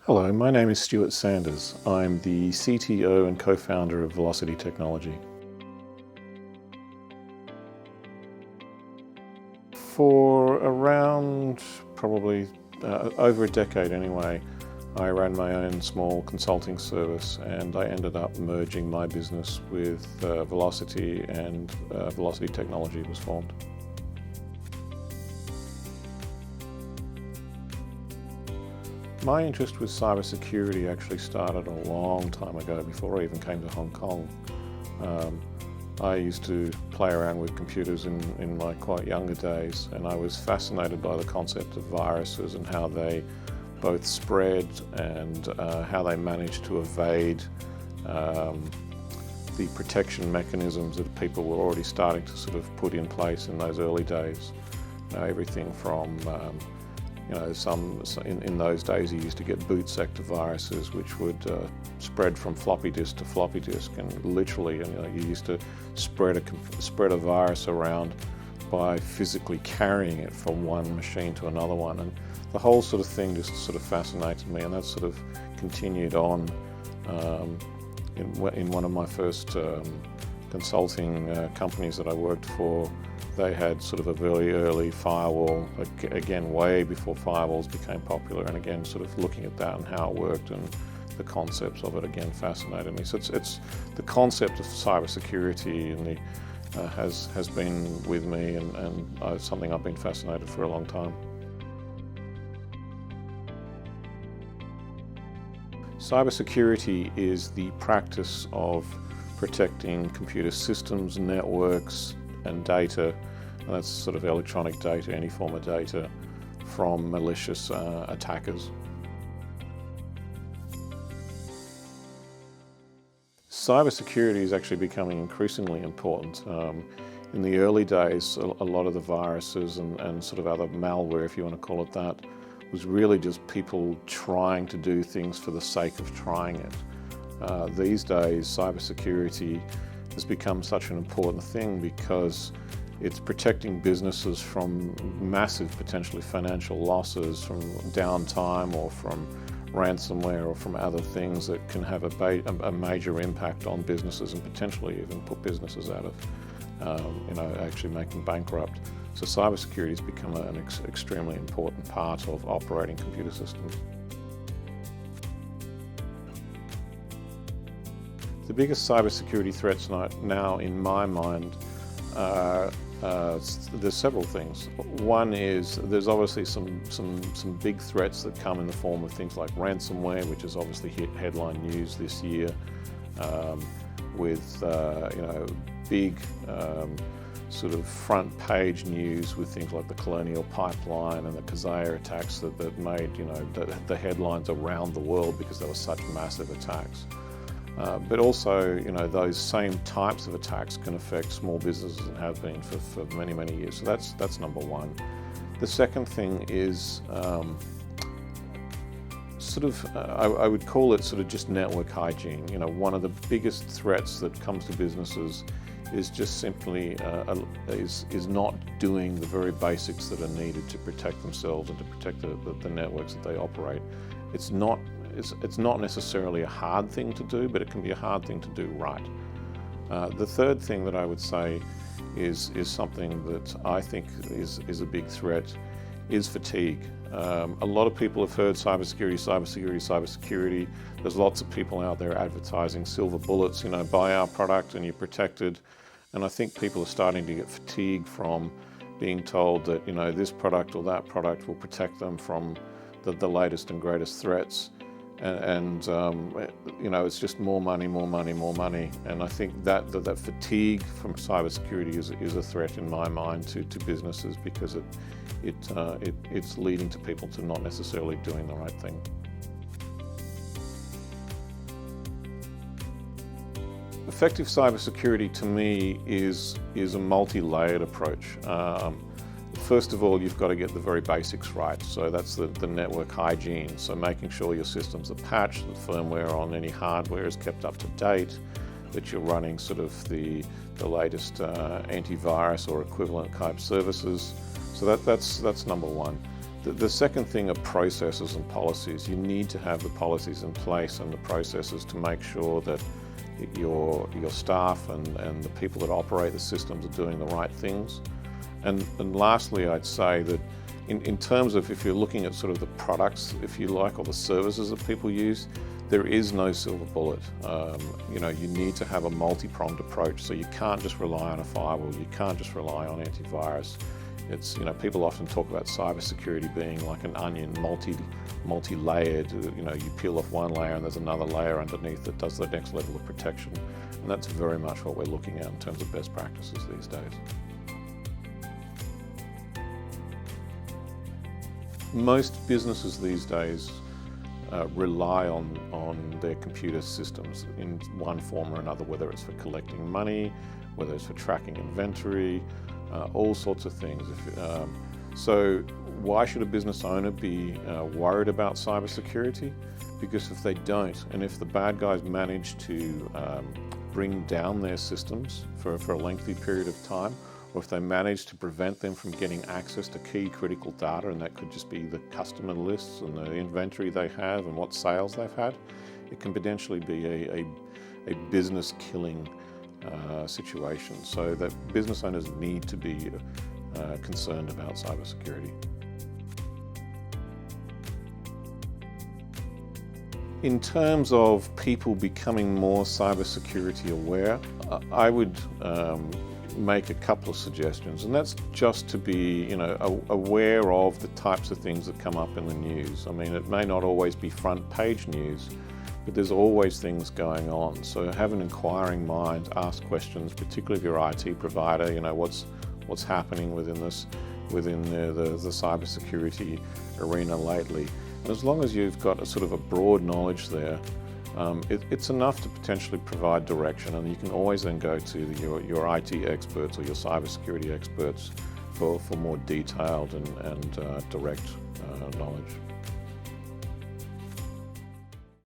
Hello, my name is Stuart Sanders. I'm the CTO and co-founder of Velocity Technology. For around probably over a decade anyway, I ran my own small consulting service, and I ended up merging my business with Velocity, and Velocity Technology was formed. My interest with cybersecurity actually started a long time ago, before I even came to Hong Kong. I used to play around with computers in my quite younger days, and I was fascinated by the concept of viruses and how they both spread and how they managed to evade the protection mechanisms that people were already starting to sort of put in place in those early days. Everything from in those days you used to get boot sector viruses, which would spread from floppy disk to floppy disk, and literally, you used to spread a virus around by physically carrying it from one machine to another one, and the whole sort of thing just sort of fascinated me, and that sort of continued on in one of my first consulting companies that I worked for. They had sort of a very early firewall, again way before firewalls became popular, and again sort of looking at that and how it worked and the concepts of it again fascinated me. So it's the concept of cybersecurity and has been with me, and something I've been fascinated for a long time. Cybersecurity is the practice of protecting computer systems, networks, and data, and that's sort of electronic data, any form of data, from malicious attackers. Cybersecurity is actually becoming increasingly important. In the early days, a lot of the viruses and sort of other malware, if you want to call it that, was really just people trying to do things for the sake of trying it. These days, cybersecurity has become such an important thing because it's protecting businesses from massive, potentially financial losses, from downtime or from ransomware or from other things that can have a major impact on businesses and potentially even put businesses out of, actually make them bankrupt. So cybersecurity has become an extremely important part of operating computer systems. The biggest cybersecurity threats now, in my mind, there's several things. One is there's obviously some big threats that come in the form of things like ransomware, which has obviously hit headline news this year, with big sort of front page news with things like the Colonial Pipeline and the Kaseya attacks that made the headlines around the world because there were such massive attacks. But also, those same types of attacks can affect small businesses and have been for many, many years. So that's number one. The second thing is I would call it sort of just network hygiene. One of the biggest threats that comes to businesses is just simply is not doing the very basics that are needed to protect themselves and to protect the networks that they operate. It's not necessarily a hard thing to do, but it can be a hard thing to do right. The third thing that I would say is something that I think is a big threat, is fatigue. A lot of people have heard cybersecurity. There's lots of people out there advertising silver bullets, buy our product and you're protected. And I think people are starting to get fatigued from being told that, this product or that product will protect them from the latest and greatest threats. And it's just more money. And I think that fatigue from cybersecurity is a threat in my mind to businesses, because it's leading to people to not necessarily doing the right thing. Effective cybersecurity to me is a multi-layered approach. First of all, you've got to get the very basics right. So that's the network hygiene. So making sure your systems are patched, the firmware on any hardware is kept up to date, that you're running sort of the latest antivirus or equivalent type services. So that's number one. The second thing are processes and policies. You need to have the policies in place and the processes to make sure that your staff and the people that operate the systems are doing the right things. And lastly, I'd say that in terms of if you're looking at sort of the products, if you like, or the services that people use, there is no silver bullet. You need to have a multi-pronged approach, so you can't just rely on a firewall, you can't just rely on antivirus. It's, people often talk about cybersecurity being like an onion, multi-layered. You peel off one layer and there's another layer underneath that does the next level of protection. And that's very much what we're looking at in terms of best practices these days. Most businesses these days rely on their computer systems in one form or another, whether it's for collecting money, whether it's for tracking inventory, all sorts of things. So why should a business owner be worried about cybersecurity? Because if they don't, and if the bad guys manage to bring down their systems for a lengthy period of time, or if they manage to prevent them from getting access to key critical data, and that could just be the customer lists and the inventory they have and what sales they've had, it can potentially be a business killing situation. So that business owners need to be concerned about cybersecurity. In terms of people becoming more cybersecurity aware, I would make a couple of suggestions, and that's just to be aware of the types of things that come up in the news. I mean, it may not always be front page news, but there's always things going on. So have an inquiring mind, ask questions, particularly if you're an IT provider, what's happening within the cybersecurity arena lately. And as long as you've got a sort of a broad knowledge there, it's enough to potentially provide direction, and you can always then go to your IT experts or your cybersecurity experts for more detailed and direct knowledge.